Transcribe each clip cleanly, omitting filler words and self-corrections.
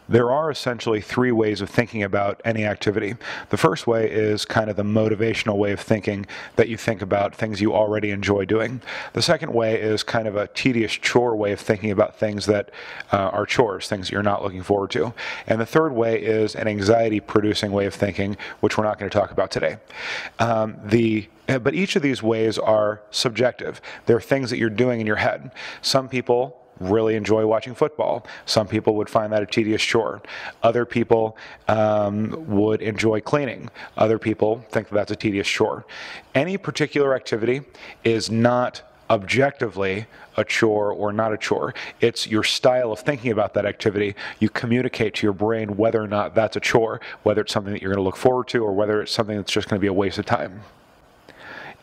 There are essentially three ways of thinking about any activity. The first way is kind of the motivational way of thinking that you think about things you already enjoy doing. The second way is kind of a tedious chore way of thinking about things that are chores, things that you're not looking forward to. And the third way is an anxiety-producing way of thinking, which we're not going to talk about today. But each of these ways are subjective. They're things that you're doing in your head. Some people really enjoy watching football. Some people would find that a tedious chore. Other people would enjoy cleaning. Other people think that that's a tedious chore. Any particular activity is not objectively a chore or not a chore. It's your style of thinking about that activity. You communicate to your brain whether or not that's a chore, whether it's something that you're going to look forward to or whether it's something that's just going to be a waste of time.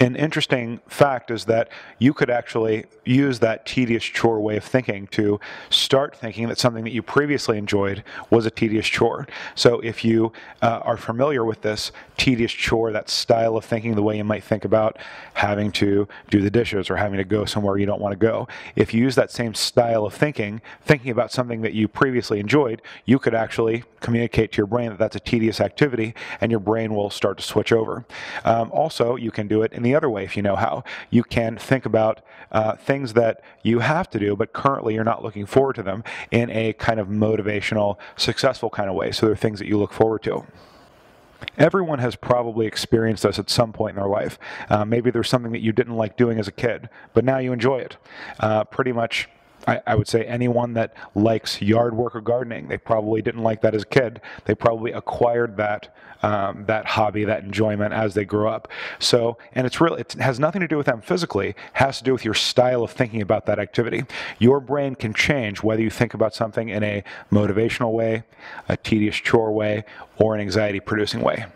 An interesting fact is that you could actually use that tedious chore way of thinking to start thinking that something that you previously enjoyed was a tedious chore. So if you are familiar with this tedious chore, that style of thinking, the way you might think about having to do the dishes or having to go somewhere you don't want to go, if you use that same style of thinking about something that you previously enjoyed, you could actually communicate to your brain that that's a tedious activity, and your brain will start to switch over. Also, you can do it in the other way if you know how. You can think about things that you have to do, but currently you're not looking forward to them in a kind of motivational, successful kind of way. So they're things that you look forward to. Everyone has probably experienced this at some point in their life. Maybe there's something that you didn't like doing as a kid, but now you enjoy it. Pretty much, I would say anyone that likes yard work or gardening, they probably didn't like that as a kid. They probably acquired that that hobby, that enjoyment as they grew up. So, and it has nothing to do with them physically. It has to do with your style of thinking about that activity. Your brain can change whether you think about something in a motivational way, a tedious chore way, or an anxiety-producing way.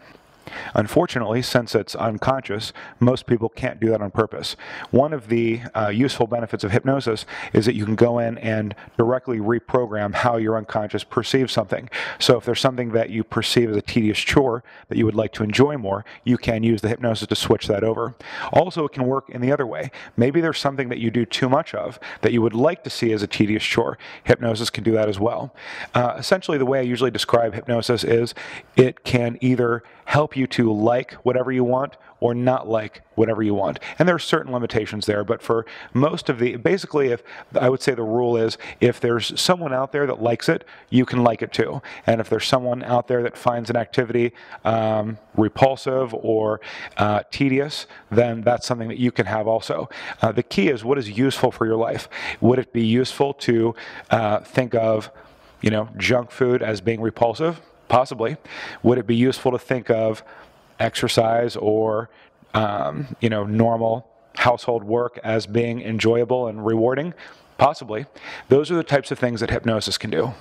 Unfortunately, since it's unconscious, most people can't do that on purpose. One of the useful benefits of hypnosis is that you can go in and directly reprogram how your unconscious perceives something. So if there's something that you perceive as a tedious chore that you would like to enjoy more, you can use the hypnosis to switch that over. Also, it can work in the other way. Maybe there's something that you do too much of that you would like to see as a tedious chore. Hypnosis can do that as well. Essentially, the way I usually describe hypnosis is it can either help you to like whatever you want or not like whatever you want. And there are certain limitations there, but for most of basically, if I would say the rule is, if there's someone out there that likes it, you can like it too. And if there's someone out there that finds an activity repulsive or tedious, then that's something that you can have also. The key is, what is useful for your life? Would it be useful to think of, junk food as being repulsive? Possibly. Would it be useful to think of exercise or, normal household work as being enjoyable and rewarding? Possibly. Those are the types of things that hypnosis can do.